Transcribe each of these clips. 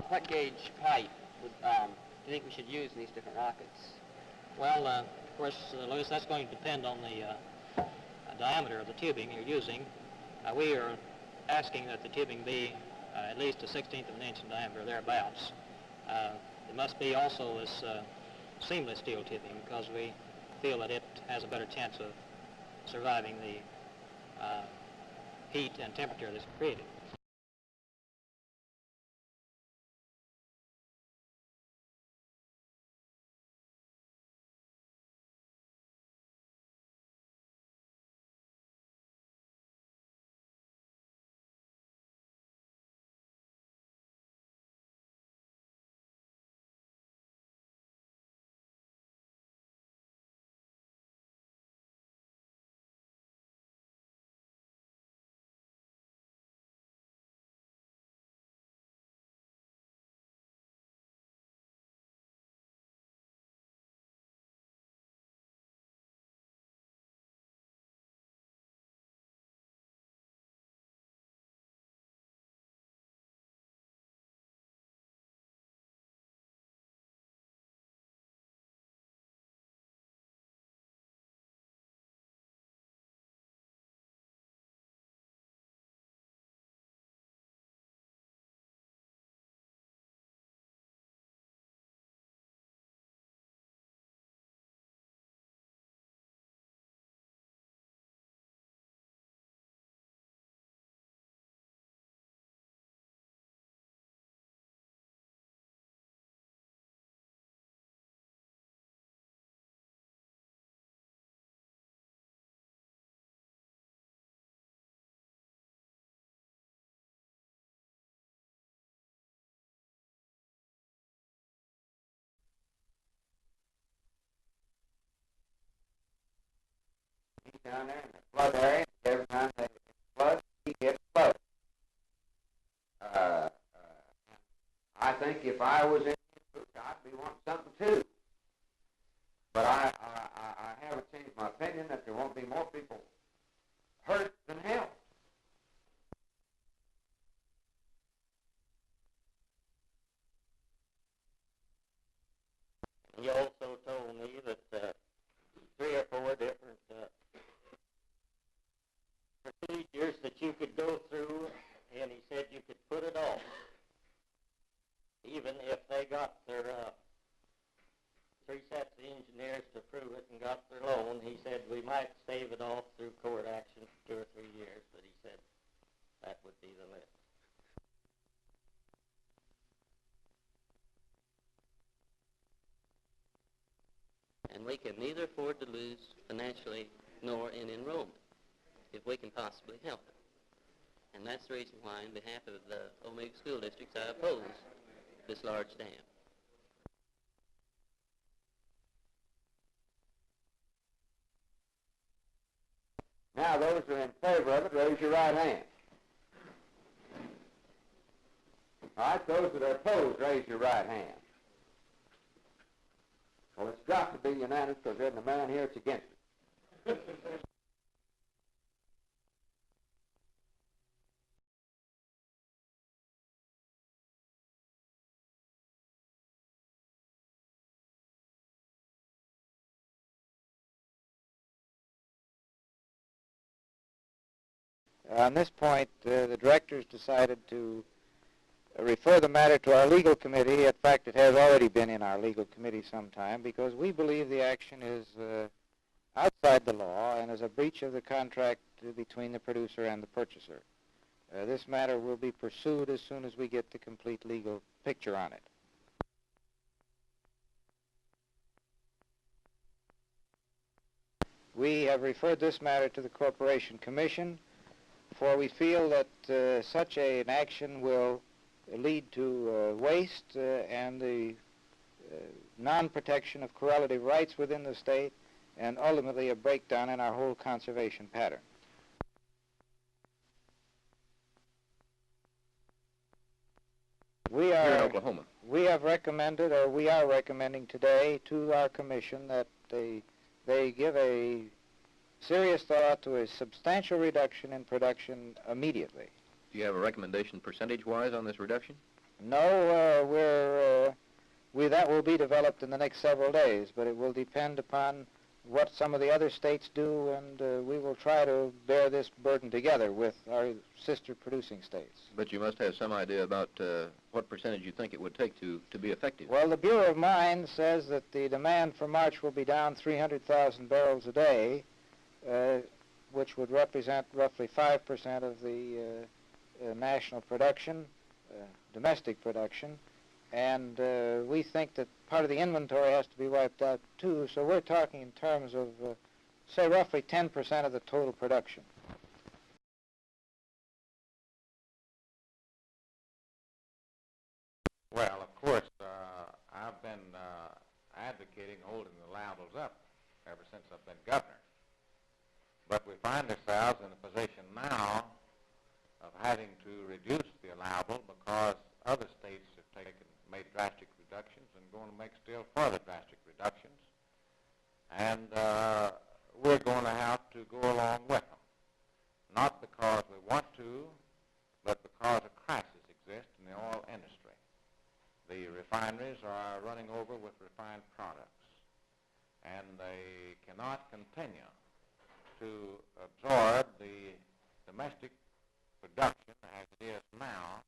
what gauge pipe do you think we should use in these different rockets? Well, of course, Louis, that's going to depend on the diameter of the tubing you're using. We are asking that the tubing be at least a 1/16 of an inch in diameter, thereabouts. It must be also this seamless steel tubing because we feel that it has a better chance of surviving the heat and temperature that's created. Down there in the flood area, every time they flood, he gets flooded. I think if I was in the group, I'd be wanting something too. But I haven't changed my opinion that there won't be more people hurt than helped. He also told me that 3 or 4 different procedures that you could go through, and he said you could put it off. Even if they got their 3 sets of engineers to prove it and got their loan, he said we might stave it off through court action for 2 or 3 years, but he said that would be the limit. And we can neither afford to lose financially nor in enrollment if we can possibly help it. And that's the reason why, on behalf of the Omega School Districts, I oppose this large dam. Now, those who are in favor of it, raise your right hand. All right, those that are opposed, raise your right hand. Well, it's got to be unanimous because there isn't a man here that's against it. On this point, the directors decided to refer the matter to our legal committee. In fact, it has already been in our legal committee sometime because we believe the action is outside the law and is a breach of the contract between the producer and the purchaser. This matter will be pursued as soon as we get the complete legal picture on it. We have referred this matter to the Corporation Commission, for we feel that such an action will lead to waste and the non-protection of correlative rights within the state and ultimately a breakdown in our whole conservation pattern. We are, here in Oklahoma. We have recommended, or we are recommending today to our commission that they give a serious thought to a substantial reduction in production immediately. Do you have a recommendation percentage-wise on this reduction? No, that will be developed in the next several days, but it will depend upon what some of the other states do, and we will try to bear this burden together with our sister producing states. But you must have some idea about what percentage you think it would take to be effective. Well, the Bureau of Mines says that the demand for March will be down 300,000 barrels a day, which would represent roughly 5% of the national production, domestic production. And we think that part of the inventory has to be wiped out, too. So we're talking in terms of, say, roughly 10% of the total production. Well, of course, I've been advocating holding the allowables up ever since I've been governor. But we find ourselves in a position now of having to reduce the allowable because other states have made drastic reductions and going to make still further drastic reductions. And we're going to have to go along with them. Not because we want to, but because a crisis exists in the oil industry. The refineries are running over with refined products, and they cannot continue to absorb the domestic production as it is now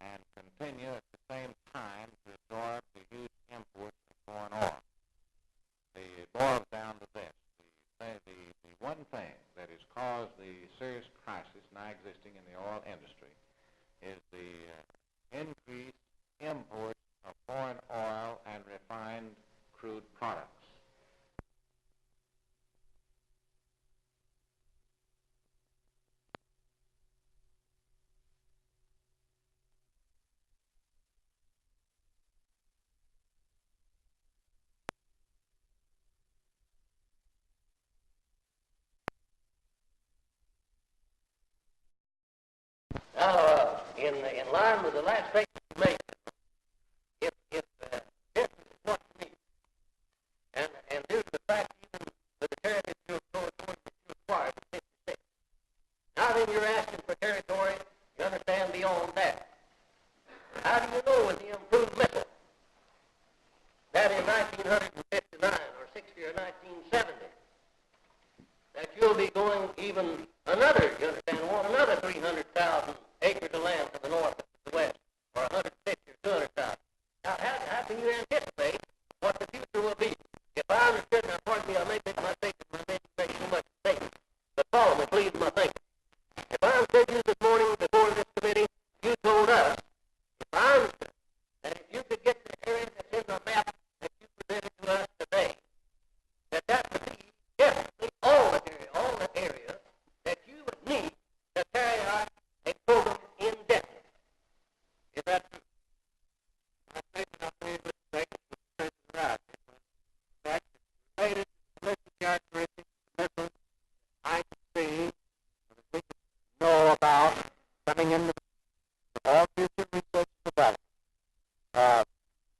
and continue at the same time to absorb the huge imports of foreign oil. It boils down to this. The one thing that has caused the serious crisis now existing in the oil industry is the increased imports of foreign oil and refined crude products. Now, in line with the last statement you made, if this is what's needed, and due to the fact even the territory that you acquired in 56, now then you're asking for territory, you understand, beyond that. How do you know with the improved missile that in 1959 or 60 or 1970 that you'll be going even another, you understand, another 300,000 acres of land to the north and to the west, or 150 or 200,000. Now, how can you anticipate what the future will be? If I understood, now pardon me, I may make my statement, I may make too much statement, but follow me, please, my thinking. If I understood you this morning before this committee, you told us, if I understood, that if you could get the area that's in the map that you presented to us today, that would be definitely all the area that you would need to carry out a program indefinitely. Is that true? I think not many mistakes, but it's right. That's related to mission characteristics, missiles, I can see, that we can know about coming into all future research development.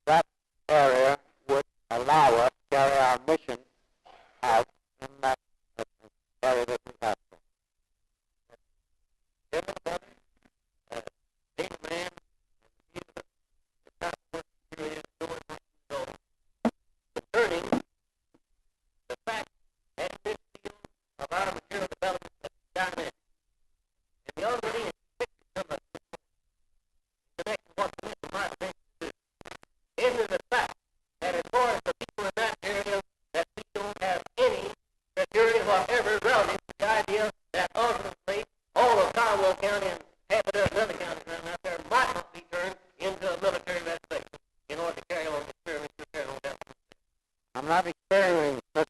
That area would allow us to carry our mission out in that area that we have. Everybody, being a man, the kind of work you is doing what you know, concerning the fact and this field of our material development that's down in. And the already in picture some of the next what the mission might think to do. Into the fact that as far as the people in that area, that we don't have any security whatever relative to the idea that ultimately all of Kiowa County and half a dozen other counties around out there might not be turned into a military reservation in order to carry on the experiments you're carrying on down. I'm not experiencing such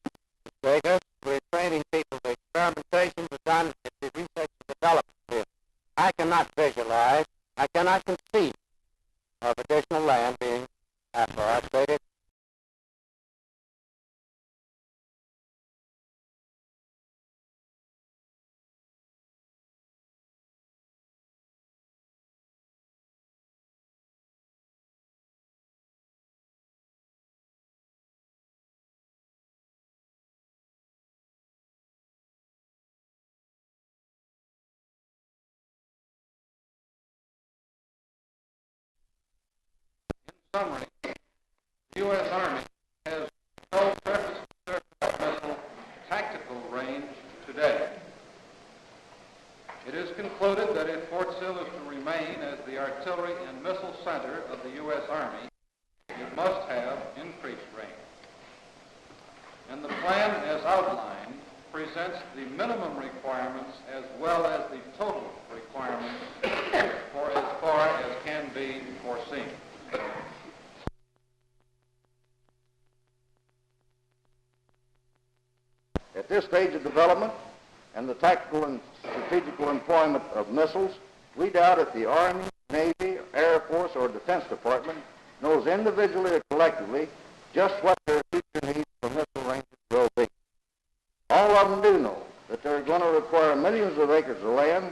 summary, the U.S. Army has no surface missile tactical range today. It is concluded that if Fort Sill is to remain as the artillery and missile center of the U.S. Army, it must have increased range. And the plan as outlined presents the minimum requirements as well as the total requirements for as far as can be foreseen. At this stage of development and the tactical and strategical employment of missiles, we doubt if the Army, Navy, Air Force, or Defense Department knows individually or collectively just what their future needs for missile ranges will be. All of them do know that they're going to require millions of acres of land,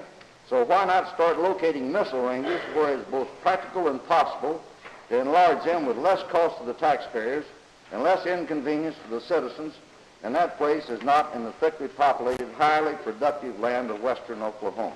so why not start locating missile ranges where it's both practical and possible to enlarge them with less cost to the taxpayers and less inconvenience to the citizens, and that place is not in the thickly populated, highly productive land of western Oklahoma.